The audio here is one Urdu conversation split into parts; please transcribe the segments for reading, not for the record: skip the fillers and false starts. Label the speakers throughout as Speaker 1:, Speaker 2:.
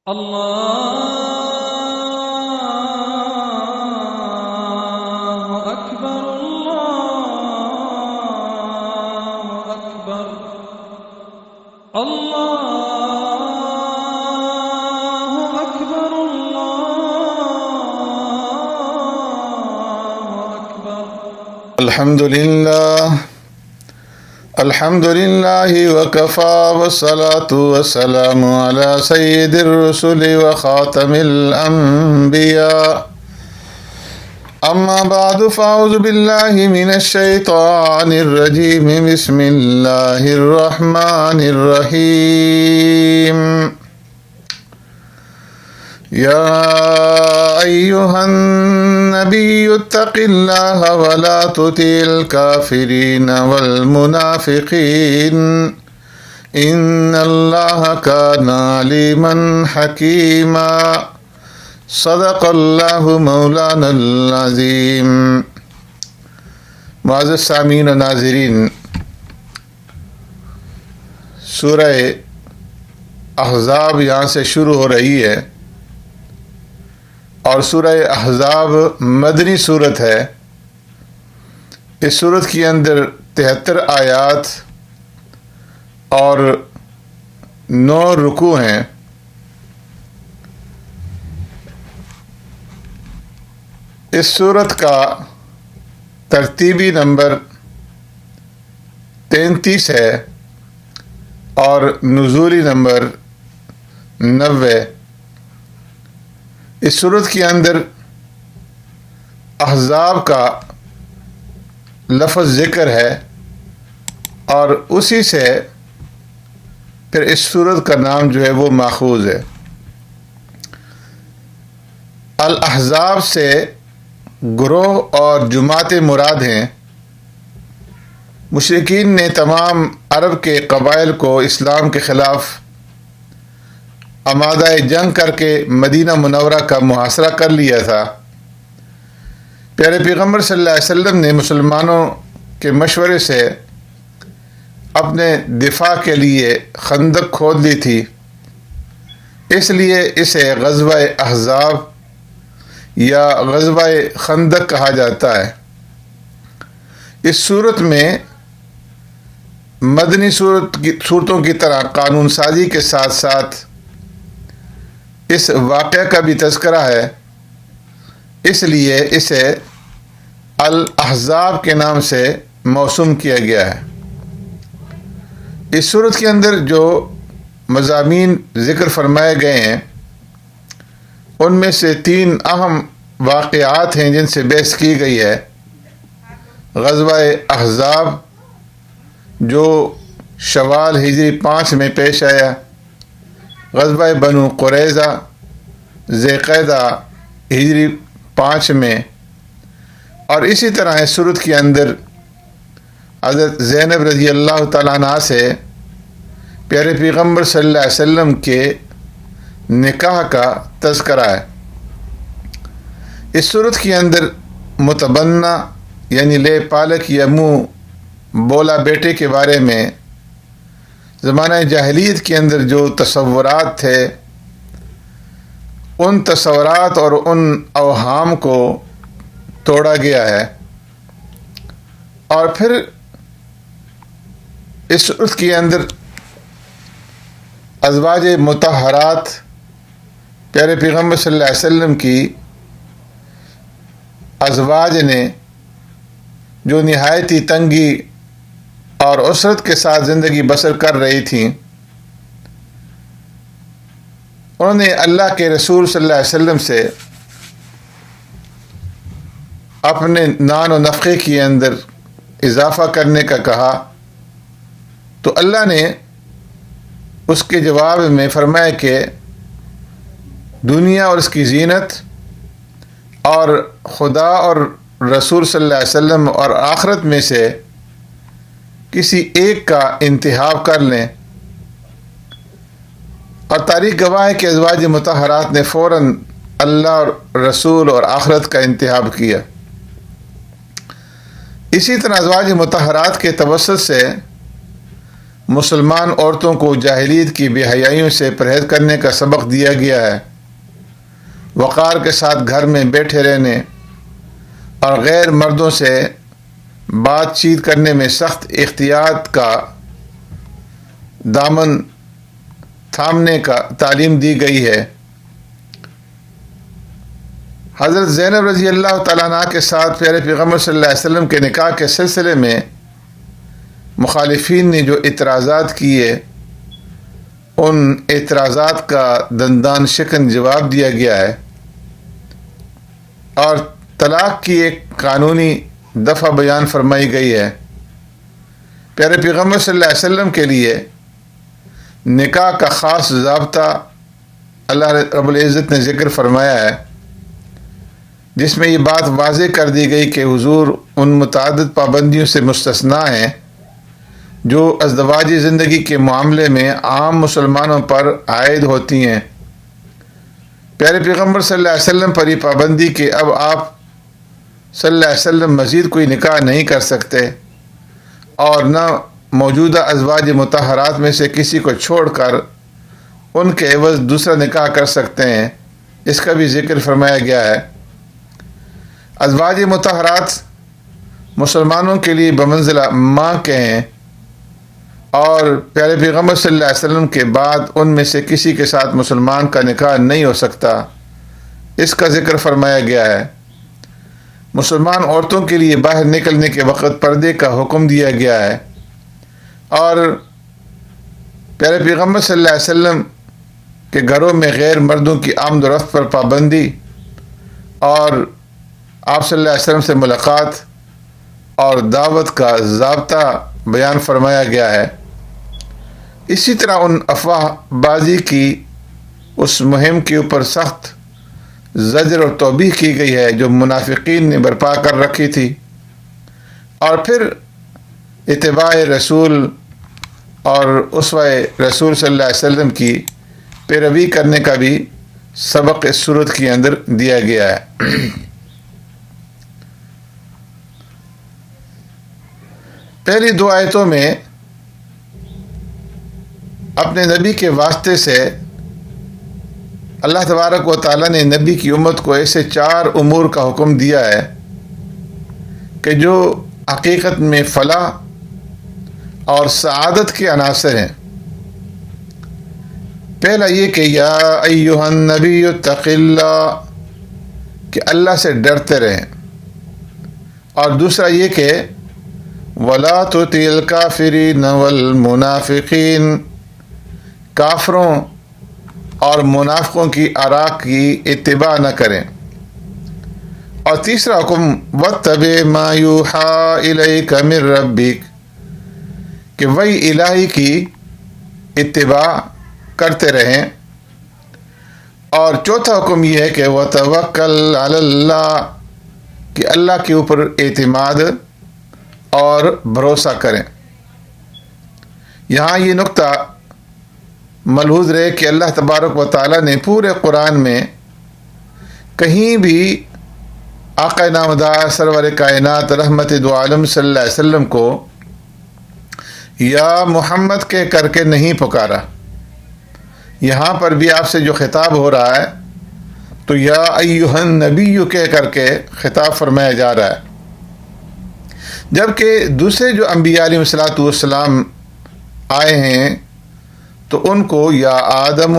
Speaker 1: الله أكبر الله أكبر الله أكبر الله أكبر.
Speaker 2: الحمد لله وكفى والصلاة والسلام على سيد الرسل وخاتم الأنبياء. أما بعد فأعوذ بالله من الشيطان الرجيم. بسم الله الرحمن الرحيم. يا أيها النبي اتق الله ولا تطع الكافرين والمنافقين إن الله كان عليما حكيما. صدق اللہ مولانا العظیم. معزز سامعین و ناظرین، سورہ احزاب یہاں سے شروع ہو رہی ہے اور سورہ احزاب مدنی صورت ہے. اس صورت کے اندر 73 آیات اور 9 رکوع ہیں. اس صورت کا ترتیبی نمبر 33 ہے اور نزولی نمبر 90. اس صورت کے اندر احزاب کا لفظ ذکر ہے اور اسی سے پھر اس صورت کا نام جو ہے وہ ماخوذ ہے. الاحزاب سے گروہ اور جماعت مراد ہیں. مشرکین نے تمام عرب کے قبائل کو اسلام کے خلاف آمادہ جنگ کر کے مدینہ منورہ کا محاصرہ کر لیا تھا. پیارے پیغمبر صلی اللہ علیہ وسلم نے مسلمانوں کے مشورے سے اپنے دفاع کے لیے خندق کھود لی تھی. اس لیے اسے غزوہ احزاب یا غزوہ خندق کہا جاتا ہے. اس صورت میں مدنی صورتوں کی طرح قانون سازی کے ساتھ ساتھ اس واقعہ کا بھی تذکرہ ہے، اس لیے اسے الاحزاب کے نام سے موسوم کیا گیا ہے. اس صورت کے اندر جو مضامین ذکر فرمائے گئے ہیں ان میں سے 3 اہم واقعات ہیں جن سے بحث کی گئی ہے. غزوہ احزاب جو شوال ہجری 5 میں پیش آیا، غزوہ بنو قریظہ ذی القعدہ ہجری 5 میں، اور اسی طرح اس صورت کے اندر حضرت زینب رضی اللہ تعالیٰ عنہ سے پیارے پیغمبر صلی اللہ علیہ وسلم کے نکاح کا تذکرہ ہے. اس صورت کے اندر متبنہ یعنی لے پالک یا منہ بولا بیٹے کے بارے میں زمانہ جاہلیت کے اندر جو تصورات تھے ان تصورات اور ان اوہام کو توڑا گیا ہے. اور پھر اس صورت کے اندر ازواج مطہرات پیارے پیغمبر صلی اللہ علیہ وسلم کی ازواج نے جو نہایتی تنگی اور عسرت کے ساتھ زندگی بسر کر رہی تھیں، انہوں نے اللہ کے رسول صلی اللہ علیہ وسلم سے اپنے نان و نفقے کے اندر اضافہ کرنے کا کہا تو اللہ نے اس کے جواب میں فرمایا کہ دنیا اور اس کی زینت اور خدا اور رسول صلی اللہ علیہ وسلم اور آخرت میں سے کسی ایک کا انتخاب کر لیں. اور تاریخ گواہ ہے کہ ازواج مطہرات نے فوراً اللہ اور رسول اور آخرت کا انتخاب کیا. اسی طرح ازواج مطہرات کے توسط سے مسلمان عورتوں کو جاہلیت کی بے حیائیوں سے پرہیز کرنے کا سبق دیا گیا ہے، وقار کے ساتھ گھر میں بیٹھے رہنے اور غیر مردوں سے بات چیت کرنے میں سخت احتیاط کا دامن تھامنے کا تعلیم دی گئی ہے۔ حضرت زینب رضی اللہ تعالیٰ عنہ کے ساتھ پیارے پیغمبر صلی اللہ علیہ وسلم کے نکاح کے سلسلے میں مخالفین نے جو اعتراضات کیے، ان اعتراضات کا دندان شکن جواب دیا گیا ہے اور طلاق کی ایک قانونی دفعہ بیان فرمائی گئی ہے۔ پیارے پیغمبر صلی اللہ علیہ وسلم کے لیے نکاح کا خاص ضابطہ اللہ رب العزت نے ذکر فرمایا ہے، جس میں یہ بات واضح کر دی گئی کہ حضور ان متعدد پابندیوں سے مستثنیٰ ہیں جو ازدواجی زندگی کے معاملے میں عام مسلمانوں پر عائد ہوتی ہیں۔ پیارے پیغمبر صلی اللہ علیہ وسلم پر یہ پابندی کہ اب آپ صلی اللہ علیہ وسلم مزید کوئی نکاح نہیں کر سکتے اور نہ موجودہ ازواج مطہرات میں سے کسی کو چھوڑ کر ان کے عوض دوسرا نکاح کر سکتے ہیں، اس کا بھی ذکر فرمایا گیا ہے۔ ازواج مطہرات مسلمانوں کے لیے بمنزلہ ماں کے ہیں اور پیارے پیغمبر صلی اللہ علیہ وسلم کے بعد ان میں سے کسی کے ساتھ مسلمان کا نکاح نہیں ہو سکتا، اس کا ذکر فرمایا گیا ہے۔ مسلمان عورتوں کے لیے باہر نکلنے کے وقت پردے کا حکم دیا گیا ہے اور پیارے پیغمبر صلی اللہ علیہ وسلم کے گھروں میں غیر مردوں کی آمد و رفت پر پابندی اور آپ صلی اللہ علیہ وسلم سے ملاقات اور دعوت کا ضابطہ بیان فرمایا گیا ہے۔ اسی طرح ان افواہ بازی کی اس مہم کے اوپر سخت زجر اور توبیخ کی گئی ہے جو منافقین نے برپا کر رکھی تھی، اور پھر اتباع رسول اور اسوہ رسول صلی اللہ علیہ وسلم کی پیروی کرنے کا بھی سبق اس صورت کے اندر دیا گیا ہے۔ پہلی دو آیتوں میں اپنے نبی کے واسطے سے اللہ تبارک و تعالیٰ نے نبی کی امت کو ایسے 4 امور کا حکم دیا ہے کہ جو حقیقت میں فلاح اور سعادت کے عناصر ہیں۔ پہلا یہ کہ یا ایھا النبی اتق اللہ، کہ اللہ سے ڈرتے رہیں، اور دوسرا یہ کہ ولا تطع الکافرین والمنافقین، کافروں اور منافقوں کی آراء کی اتباع نہ کریں، اور تیسرا حکم واتبع ما یوحی الیک من ربک، کہ وحی الہی کی اتباع کرتے رہیں، اور چوتھا حکم یہ ہے کہ وتوکل علی اللہ، کہ اللہ کے اوپر اعتماد اور بھروسہ کریں۔ یہاں یہ نقطہ ملحوظ رہے کہ اللہ تبارک و تعالیٰ نے پورے قرآن میں کہیں بھی آقا نامدار سرور کائنات رحمت دو عالم صلی اللہ علیہ وسلم کو یا محمد کہہ کر کے نہیں پکارا۔ یہاں پر بھی آپ سے جو خطاب ہو رہا ہے تو یا ایھا النبی کہہ کر کے خطاب فرمایا جا رہا ہے، جبکہ دوسرے جو انبیاء علیہ الصلوۃ والسلام آئے ہیں تو ان کو یا آدم،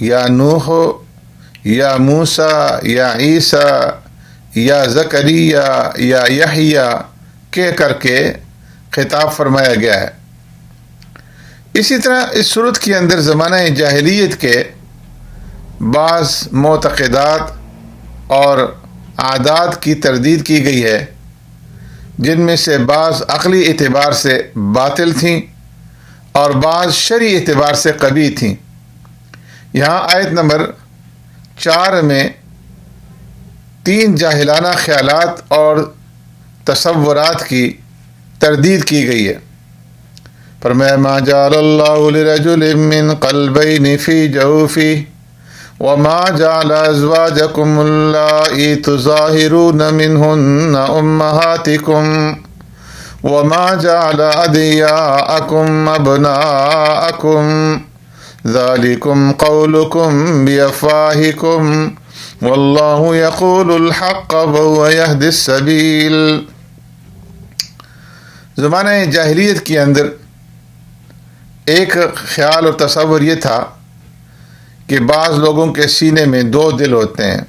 Speaker 2: یا نوح، یا موسیٰ، یا عیسیٰ، یا زکریا، یا یحییٰ کہہ کر کے خطاب فرمایا گیا ہے۔ اسی طرح اس صورت کے اندر زمانہ جاہلیت کے بعض معتقدات اور عادات کی تردید کی گئی ہے، جن میں سے بعض عقلی اعتبار سے باطل تھیں اور بعض شرعی اعتبار سے قبیح تھیں۔ یہاں آیت نمبر 4 میں 3 جاہلانہ خیالات اور تصورات کی تردید کی گئی ہے۔ فرمایا ما جعل اللہ لرجل من قلبین فی جوفہ وما جعل ازواجکم اللائی تظاہرون منہن امہاتکم وما جعل أدعياءكم أبناءكم ذلكم قولكم بأفواهكم والله يقول الحق وهو يهدي السبيل۔ زمانہ جاہلیت کے اندر ایک خیال اور تصور یہ تھا کہ بعض لوگوں کے سینے میں دو دل ہوتے ہیں۔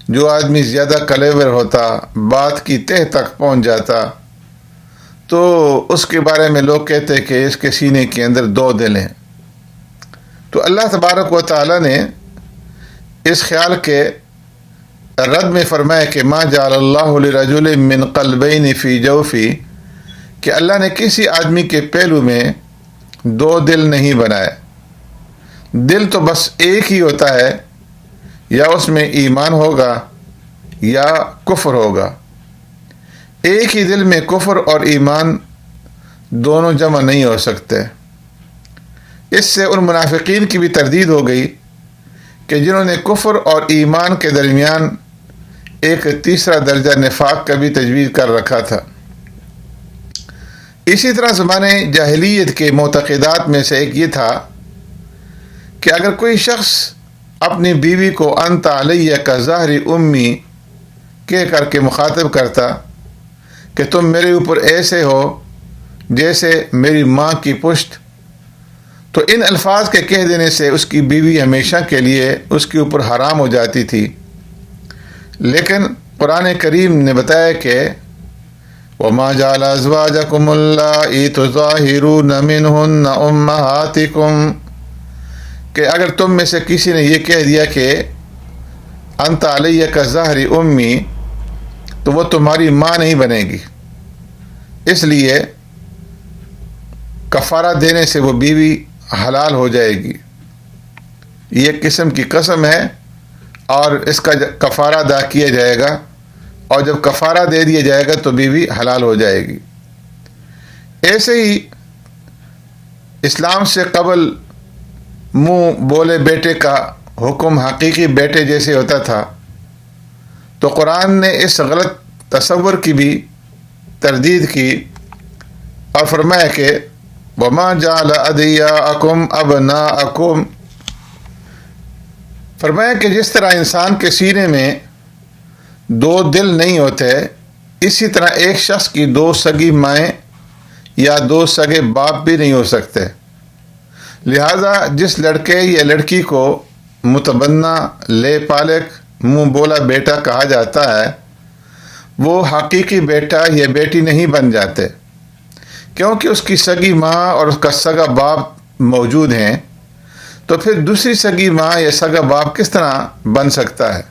Speaker 2: جو آدمی زیادہ کلیور ہوتا، بات کی تہ تک پہنچ جاتا، تو اس کے بارے میں لوگ کہتے کہ اس کے سینے کے اندر دو دل ہیں۔ تو اللہ تبارک و تعالی نے اس خیال کے رد میں فرمایا کہ ما جعل اللہ لرجل من قلبین فی جوفی، کہ اللہ نے کسی آدمی کے پہلو میں دو دل نہیں بنائے۔ دل تو بس ایک ہی ہوتا ہے، یا اس میں ایمان ہوگا یا کفر ہوگا۔ ایک ہی دل میں کفر اور ایمان دونوں جمع نہیں ہو سکتے۔ اس سے ان منافقین کی بھی تردید ہو گئی کہ جنہوں نے کفر اور ایمان کے درمیان ایک تیسرا درجہ نفاق کا بھی تجویز کر رکھا تھا۔ اسی طرح زمانے جاہلیت کے معتقدات میں سے ایک یہ تھا کہ اگر کوئی شخص اپنی بیوی کو انت علیہ کا ظہر امی کہہ کر کے مخاطب کرتا کہ تم میرے اوپر ایسے ہو جیسے میری ماں کی پشت، تو ان الفاظ کے کہہ دینے سے اس کی بیوی ہمیشہ کے لیے اس کے اوپر حرام ہو جاتی تھی۔ لیکن قرآن کریم نے بتایا کہ وَمَا جَعَلَ أَزْوَاجَكُمُ اللَّائِي تُظَاهِرُونَ مِنْهُنَّ أُمَّهَاتِكُمْ، کہ اگر تم میں سے کسی نے یہ کہہ دیا کہ انت علیہ کا ظہر امی، تو وہ تمہاری ماں نہیں بنے گی، اس لیے کفارہ دینے سے وہ بیوی حلال ہو جائے گی۔ یہ ایک قسم کی قسم ہے اور اس کا کفارہ ادا کیا جائے گا، اور جب کفارہ دے دیا جائے گا تو بیوی حلال ہو جائے گی۔ ایسے ہی اسلام سے قبل منہ بولے بیٹے کا حکم حقیقی بیٹے جیسے ہوتا تھا، تو قرآن نے اس غلط تصور کی بھی تردید کی اور فرمایا کہ وَمَا جَعَلَ أَدْعِيَاءَكُمْ أَبْنَاءَكُمْ، فرمایا کہ جس طرح انسان کے سینے میں دو دل نہیں ہوتے، اسی طرح ایک شخص کی دو سگی مائیں یا دو سگے باپ بھی نہیں ہو سکتے۔ لہذا جس لڑکے یا لڑکی کو متبنہ، لے پالک، منہ بولا بیٹا کہا جاتا ہے، وہ حقیقی بیٹا یا بیٹی نہیں بن جاتے، کیونکہ اس کی سگی ماں اور اس کا سگا باپ موجود ہیں۔ تو پھر دوسری سگی ماں یا سگا باپ کس طرح بن سکتا ہے؟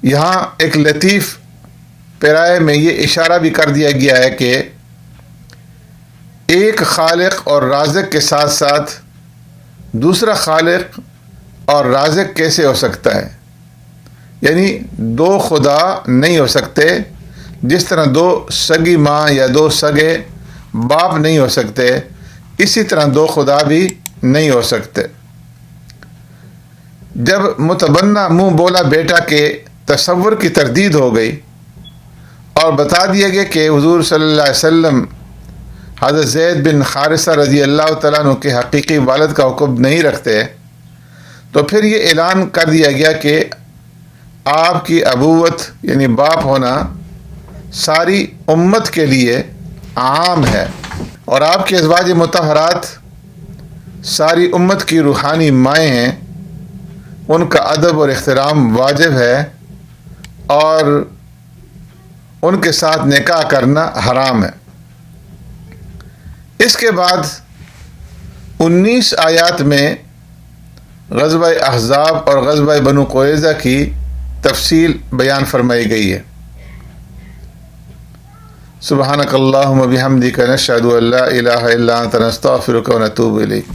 Speaker 2: یہاں ایک لطیف پیرائے میں یہ اشارہ بھی کر دیا گیا ہے کہ ایک خالق اور رازق کے ساتھ ساتھ دوسرا خالق اور رازق کیسے ہو سکتا ہے؟ یعنی دو خدا نہیں ہو سکتے، جس طرح دو سگی ماں یا دو سگے باپ نہیں ہو سکتے، اسی طرح دو خدا بھی نہیں ہو سکتے۔ جب متبنہ منہ بولا بیٹا کے تصور کی تردید ہو گئی اور بتا دیا گیا کہ حضور صلی اللہ علیہ وسلم حضرت زید بن حارثہ رضی اللہ تعالیٰ عنہ کے حقیقی والد کا حکم نہیں رکھتے، تو پھر یہ اعلان کر دیا گیا کہ آپ کی ابوت یعنی باپ ہونا ساری امت کے لیے عام ہے، اور آپ کے ازواج مطہرات ساری امت کی روحانی مائیں ہیں، ان کا ادب اور احترام واجب ہے، اور ان کے ساتھ نکاح کرنا حرام ہے۔ اس کے بعد 19 آیات میں غزوہ احزاب اور غزوہ بنو قریظہ کی تفصیل بیان فرمائی گئی ہے۔ سبحانک اللہم و بحمدک نشہد ان لا الہ الا انت نستغفرک و نتوب الیک۔